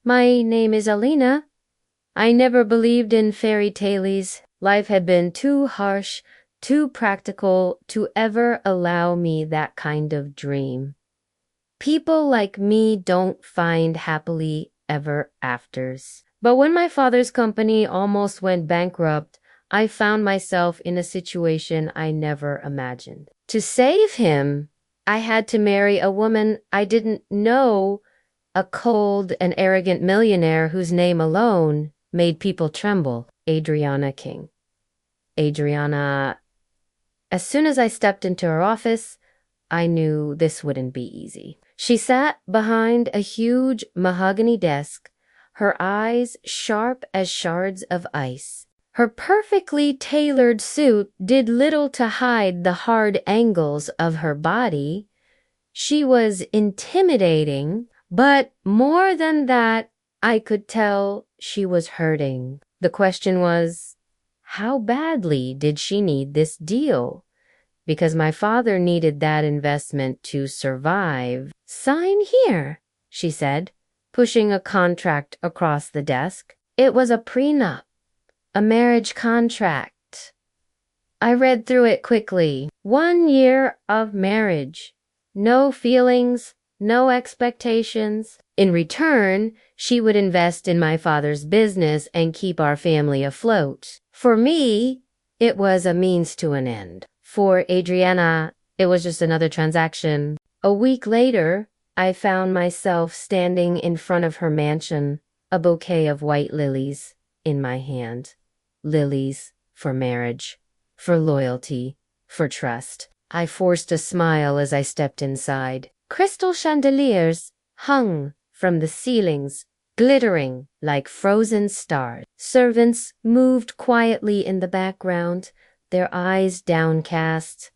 My name is Alina. I never believed in fairy tales. Life had been too harsh, too practical to ever allow me that kind of dream. People like me don't find happily ever afters. But when my father's company almost went bankrupt, I found myself in a situation I never imagined. To save him, I had to marry a woman I didn't know, a cold and arrogant millionaire whose name alone made people tremble. Adriana King. Adriana. As soon as I stepped into her office, I knew this wouldn't be easy. She sat behind a huge mahogany desk, her eyes sharp as shards of ice. Her perfectly tailored suit did little to hide the hard angles of her body. She was intimidating, but more than that, I could tell she was hurting. The question was, how badly did she need this deal? Because my father needed that investment to survive. Sign here, she said, pushing a contract across the desk. It was a prenup, a marriage contract. I read through it quickly. 1 year of marriage. No feelings, no expectations. In return, she would invest in my father's business and keep our family afloat. For me, it was a means to an end. For Adriana, it was just another transaction. A week later, I found myself standing in front of her mansion, a bouquet of white lilies in my hand. Lilies for marriage, for loyalty, for trust. I forced a smile as I stepped inside. Crystal chandeliers hung from the ceilings, glittering like frozen stars. Servants moved quietly in the background, their eyes downcast.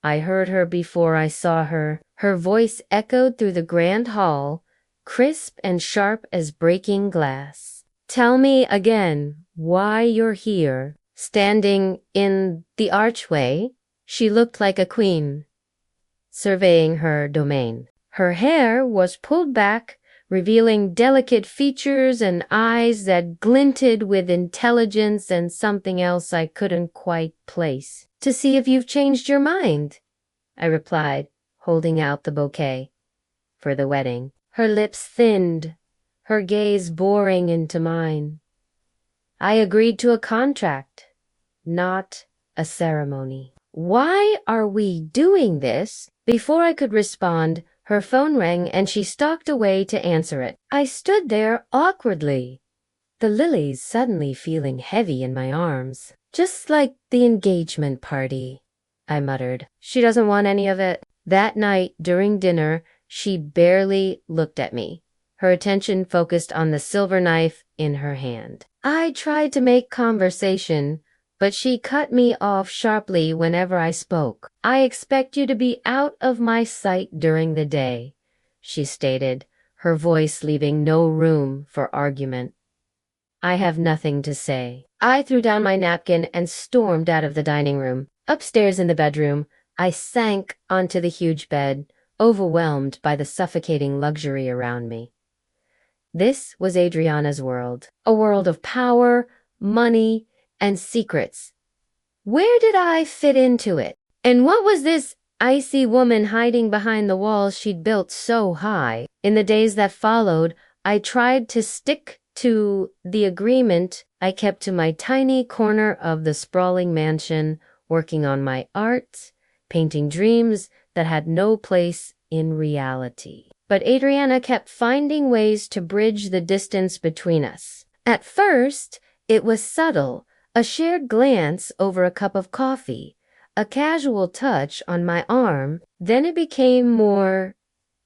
I heard her before I saw her. Her voice echoed through the grand hall, crisp and sharp as breaking glass. Tell me again why you're here. Standing in the archway, she looked like a queen, surveying her domain. Her hair was pulled back, revealing delicate features and eyes that glinted with intelligence and something else I couldn't quite place. To see if you've changed your mind, I replied, holding out the bouquet. For the wedding. Her lips thinned, her gaze boring into mine. I agreed to a contract, not a ceremony. Why are we doing this? Before I could respond, her phone rang and she stalked away to answer it. I stood there awkwardly, the lilies suddenly feeling heavy in my arms. Just like the engagement party, I muttered. She doesn't want any of it. That night, during dinner, she barely looked at me, her attention focused on the silver knife in her hand. I tried to make conversation, but she cut me off sharply whenever I spoke. I expect you to be out of my sight during the day, she stated, her voice leaving no room for argument. I have nothing to say. I threw down my napkin and stormed out of the dining room. Upstairs in the bedroom, I sank onto the huge bed, overwhelmed by the suffocating luxury around me. This was Adriana's world, a world of power, money, and secrets. Where did I fit into it? And what was this icy woman hiding behind the walls she'd built so high? In the days that followed, I tried to stick to the agreement. I kept to my tiny corner of the sprawling mansion, working on my art, painting dreams that had no place in reality. But Adriana kept finding ways to bridge the distance between us. At first, it was subtle, a shared glance over a cup of coffee, a casual touch on my arm. Then it became more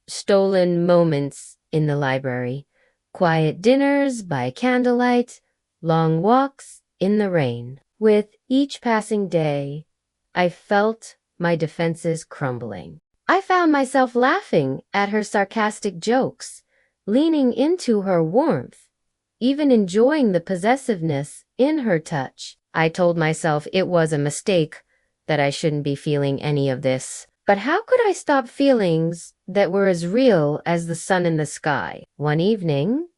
stolen moments in the library, quiet dinners by candlelight, long walks in the rain. With each passing day, I felt my defenses crumbling. I found myself laughing at her sarcastic jokes, leaning into her warmth, even enjoying the possessiveness in her touch. I told myself it was a mistake, that I shouldn't be feeling any of this. But how could I stop feelings that were as real as the sun in the sky? One evening,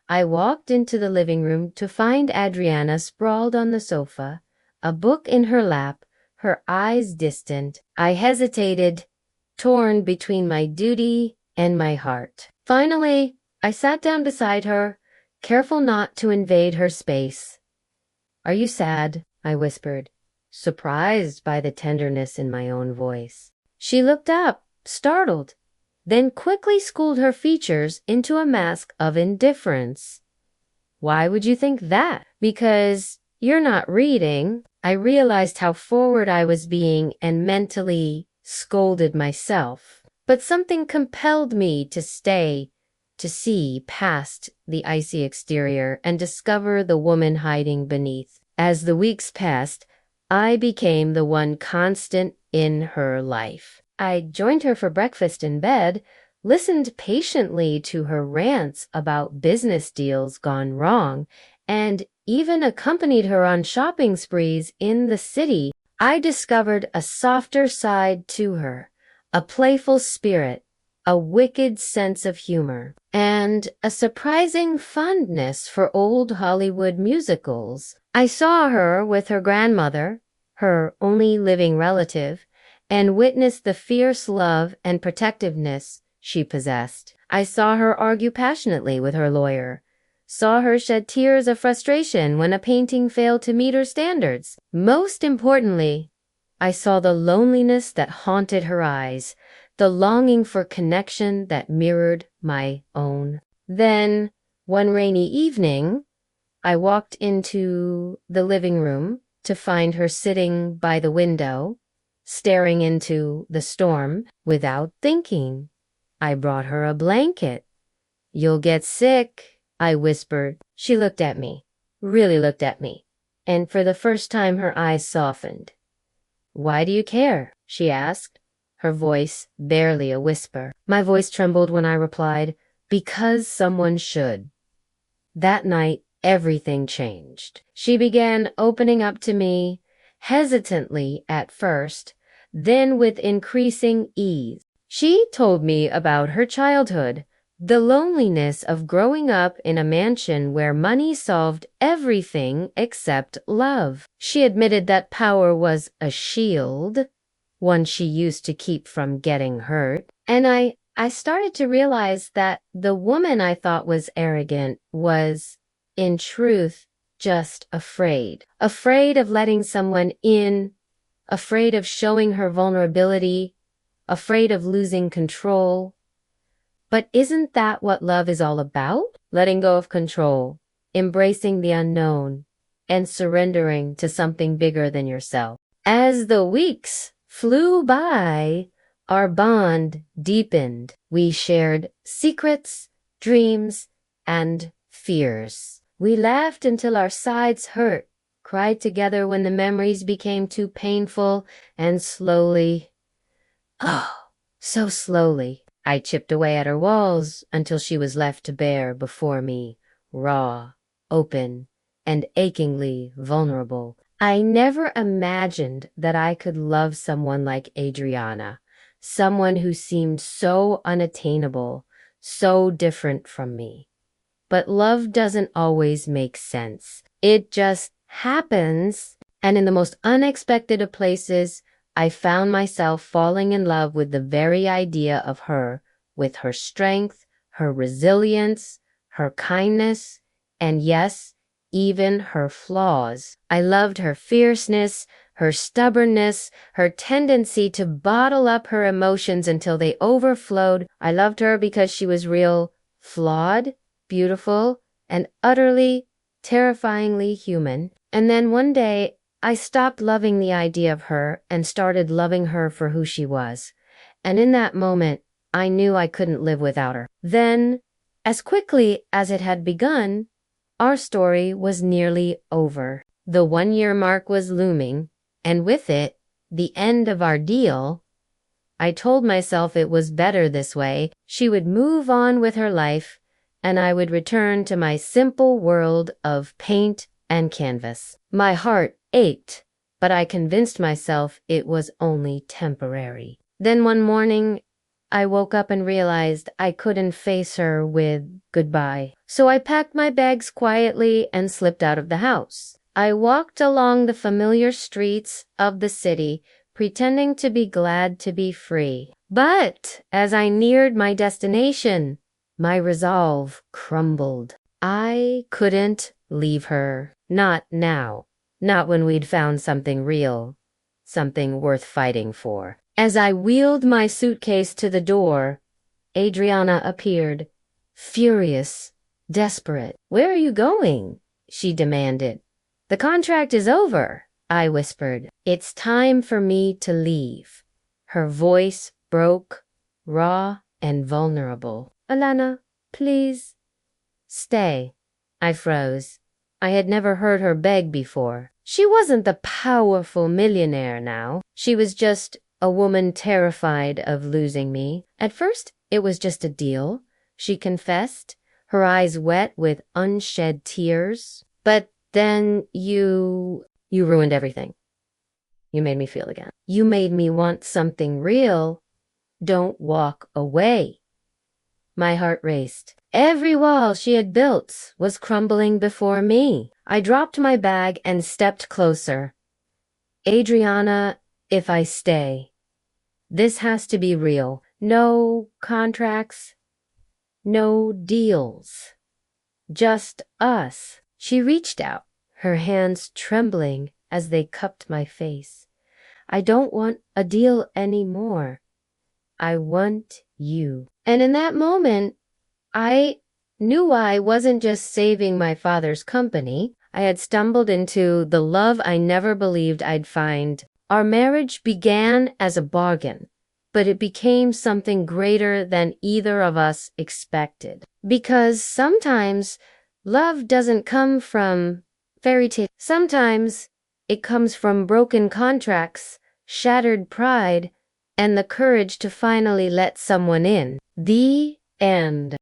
I walked into the living room to find Adriana sprawled on the sofa, a book in her lap, her eyes distant. I hesitated, torn between my duty and my heart. Finally, I sat down beside her, careful not to invade her space. "Are you sad?" I whispered, surprised by the tenderness in my own voice. She looked up, startled, then quickly schooled her features into a mask of indifference. "Why would you think that?" "Because you're not reading." I realized how forward I was being and mentally scolded myself. But something compelled me to stay, to see past the icy exterior and discover the woman hiding beneath. As the weeks passed, I became the one constant in her life. I joined her for breakfast in bed, listened patiently to her rants about business deals gone wrong, and even accompanied her on shopping sprees in the city. I discovered a softer side to her, a playful spirit, a wicked sense of humor, and a surprising fondness for old Hollywood musicals. I saw her with her grandmother, her only living relative, and witnessed the fierce love and protectiveness she possessed. I saw her argue passionately with her lawyer, saw her shed tears of frustration when a painting failed to meet her standards. Most importantly, I saw the loneliness that haunted her eyes, the longing for connection that mirrored my own. Then, one rainy evening, I walked into the living room to find her sitting by the window, staring into the storm. Without thinking, I brought her a blanket. "You'll get sick," I whispered. She looked at me, really looked at me, and for the first time her eyes softened. "Why do you care?" she asked, her voice barely a whisper. My voice trembled when I replied, "Because someone should." That night, everything changed. She began opening up to me, hesitantly at first, then with increasing ease. She told me about her childhood, the loneliness of growing up in a mansion where money solved everything except love. She admitted that power was a shield, one she used to keep from getting hurt. And I started to realize that the woman I thought was arrogant was, in truth, just afraid. Afraid of letting someone in, afraid of showing her vulnerability, afraid of losing control. But isn't that what love is all about? Letting go of control, embracing the unknown, and surrendering to something bigger than yourself. As the weeks flew by, our bond deepened. We shared secrets, dreams, and fears. We laughed until our sides hurt, cried together when the memories became too painful, and slowly, oh, so slowly, I chipped away at her walls until she was left to bare before me, raw, open, and achingly vulnerable. I never imagined that I could love someone like Adriana, someone who seemed so unattainable, so different from me. But love doesn't always make sense. It just happens, and in the most unexpected of places, I found myself falling in love with the very idea of her, with her strength, her resilience, her kindness, and yes, even her flaws. I loved her fierceness, her stubbornness, her tendency to bottle up her emotions until they overflowed. I loved her because she was real, flawed, beautiful, and utterly, terrifyingly human. And then one day, I stopped loving the idea of her and started loving her for who she was. And in that moment, I knew I couldn't live without her. Then, as quickly as it had begun, our story was nearly over. The 1-year mark was looming, and with it, the end of our deal. I told myself it was better this way. She would move on with her life, and I would return to my simple world of paint and canvas. My heart ached, but I convinced myself it was only temporary. Then one morning, I woke up and realized I couldn't face her with goodbye. So I packed my bags quietly and slipped out of the house. I walked along the familiar streets of the city, pretending to be glad to be free. But as I neared my destination, my resolve crumbled. I couldn't leave her. Not now. Not when we'd found something real. Something worth fighting for. As I wheeled my suitcase to the door, Adriana appeared, furious, desperate. "Where are you going?" she demanded. "The contract is over," I whispered. "It's time for me to leave." Her voice broke, raw and vulnerable. "Alana, please, stay." I froze. I had never heard her beg before. She wasn't the powerful millionaire now. She was just a woman terrified of losing me. At first, it was just a deal, she confessed, her eyes wet with unshed tears. "But then you ruined everything. You made me feel again. You made me want something real. Don't walk away." My heart raced. Every wall she had built was crumbling before me. I dropped my bag and stepped closer. "Adriana, if I stay, this has to be real. No contracts, no deals. Just us." She reached out, her hands trembling as they cupped my face. "I don't want a deal anymore. I want you." And in that moment, I knew I wasn't just saving my father's company. I had stumbled into the love I never believed I'd find. Our marriage began as a bargain, but it became something greater than either of us expected. Because sometimes love doesn't come from fairy tales. Sometimes it comes from broken contracts, shattered pride, and the courage to finally let someone in. The end.